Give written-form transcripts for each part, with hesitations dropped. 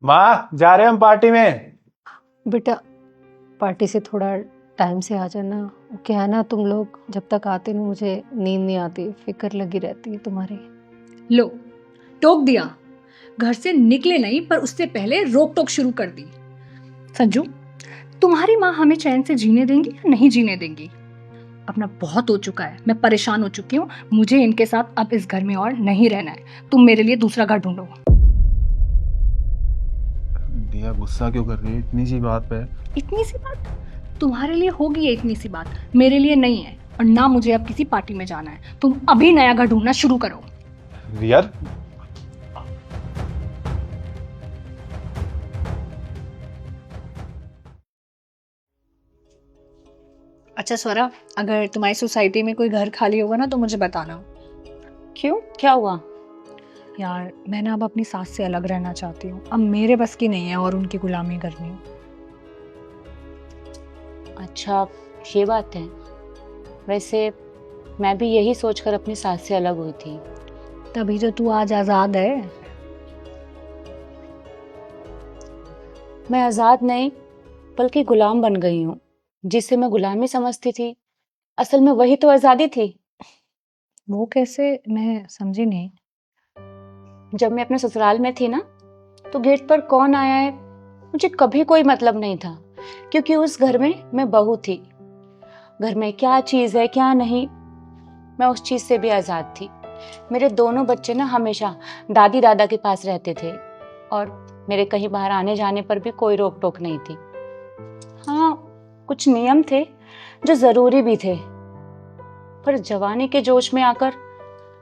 माँ जा रहे हैं हम पार्टी में। बेटा पार्टी से थोड़ा टाइम से आ जाना। वो क्या है ना, तुम लोग जब तक आते ना मुझे नींद नहीं आती, फिक्र लगी रहती है तुम्हारी। लो, टोक दिया। घर से निकले नहीं पर उससे पहले रोक टोक शुरू कर दी। संजू, तुम्हारी माँ हमें चैन से जीने देंगी या नहीं जीने देंगी? अपना बहुत हो चुका है, मैं परेशान हो चुकी हूँ। मुझे इनके साथ अब इस घर में और नहीं रहना है। तुम मेरे लिए दूसरा घर ढूंढो। दिया गुस्सा क्यों कर रही है इतनी सी बात पे? इतनी सी बात तुम्हारे लिए होगी है, इतनी सी बात मेरे लिए नहीं है। और ना मुझे अब किसी पार्टी में जाना है। तुम अभी नया घर ढूंढना शुरू करो। रिया अच्छा स्वरा, अगर तुम्हारी सोसाइटी में कोई घर खाली होगा ना तो मुझे बताना। क्यों, क्या हुआ? यार मैं ना अब अपनी सास से अलग रहना चाहती हूँ। अब मेरे बस की नहीं है और उनकी गुलामी करनी। अच्छा, ये बात है। वैसे मैं भी यही सोचकर अपनी सास से अलग हुई थी। तभी तो तू आज आजाद है। मैं आजाद नहीं बल्कि गुलाम बन गई हूँ। जिसे मैं गुलामी समझती थी, असल में वही तो आजादी थी। वो कैसे, मैं समझी नहीं। जब मैं अपने ससुराल में थी ना, तो गेट पर कौन आया है मुझे कभी कोई मतलब नहीं था, क्योंकि उस घर में मैं बहू थी। घर में क्या चीज है क्या नहीं, मैं उस चीज से भी आजाद थी। मेरे दोनों बच्चे ना हमेशा दादी दादा के पास रहते थे और मेरे कहीं बाहर आने जाने पर भी कोई रोक टोक नहीं थी। हाँ, कुछ नियम थे जो जरूरी भी थे, पर जवानी के जोश में आकर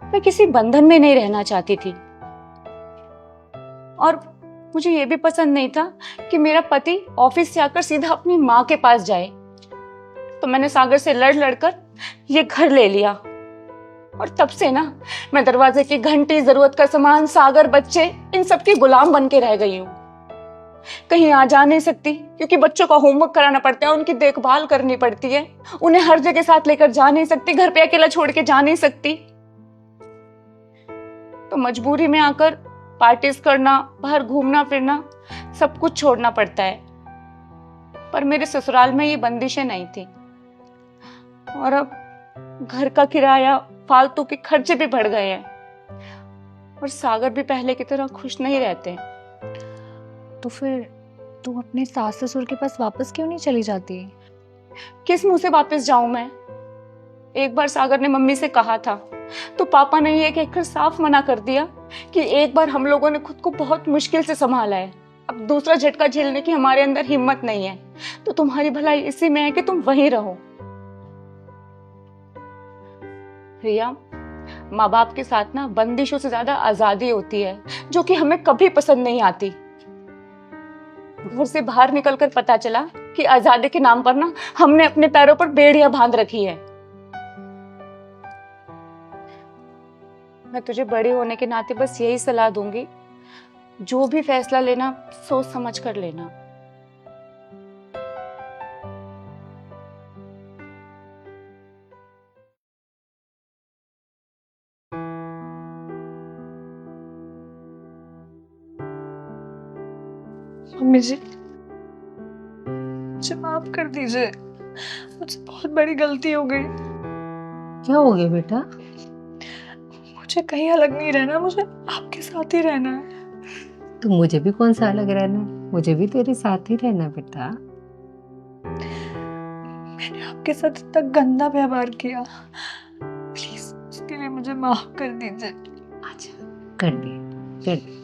मैं किसी बंधन में नहीं रहना चाहती थी। और मुझे ये भी पसंद नहीं था कि मेरा पति ऑफिस से आकर सीधा अपनी माँ के पास जाए। तो मैंने सागर से लड़ लड़कर ये घर ले लिया और तब से ना मैं दरवाजे की घंटी, जरूरत का सामान, सागर, बच्चे, इन सब की गुलाम बन के रह गई हूँ। कहीं आ जा नहीं सकती क्योंकि बच्चों का होमवर्क कराना पड़ता है, उनकी देखभाल करनी पड़ती है। उन्हें हर जगह साथ लेकर जा नहीं सकती, घर पे अकेला छोड़ के जा नहीं सकती। तो मजबूरी में आकर पार्टीज करना, बाहर घूमना फिरना, सब कुछ छोड़ना पड़ता है। पर मेरे ससुराल में ये बंदिशें नहीं थी। और अब घर का किराया, फालतू के खर्चे भी बढ़ गए हैं और सागर भी पहले की तरह खुश नहीं रहते। तो फिर तू अपने सास ससुर के पास वापस क्यों नहीं चली जाती? किस मुंह से वापस जाऊं मैं? एक बार सागर ने मम्मी से कहा था तो पापा ने ये कहकर साफ मना कर दिया कि एक बार हम लोगों ने खुद को बहुत मुश्किल से संभाला है, अब दूसरा झटका झेलने की हमारे अंदर हिम्मत नहीं है। तो तुम्हारी भलाई इसी में है कि तुम वहीं रहो। रिया, माँ बाप के साथ ना बंदिशों से ज्यादा आजादी होती है, जो कि हमें कभी पसंद नहीं आती। घर से बाहर निकलकर पता चला कि आजादी के नाम पर ना हमने अपने पैरों पर बेड़ियां बांध रखी है। मैं तुझे बड़ी होने के नाते बस यही सलाह दूंगी, जो भी फैसला लेना सोच समझ कर लेना। मम्मी जी, मुझे माफ कर दीजिए। मुझसे बहुत बड़ी गलती हो गई। क्या हो गया बेटा? मुझे कहीं अलग नहीं रहना, मुझे आपके साथ ही रहना है। तो मुझे भी कौन सा अलग रहना है, मुझे भी तेरे साथ ही रहना बेटा। मैंने आपके साथ इतना गंदा व्यवहार किया, प्लीज उसके लिए मुझे माफ कर दीजिए। अच्छा कर दिया, चल।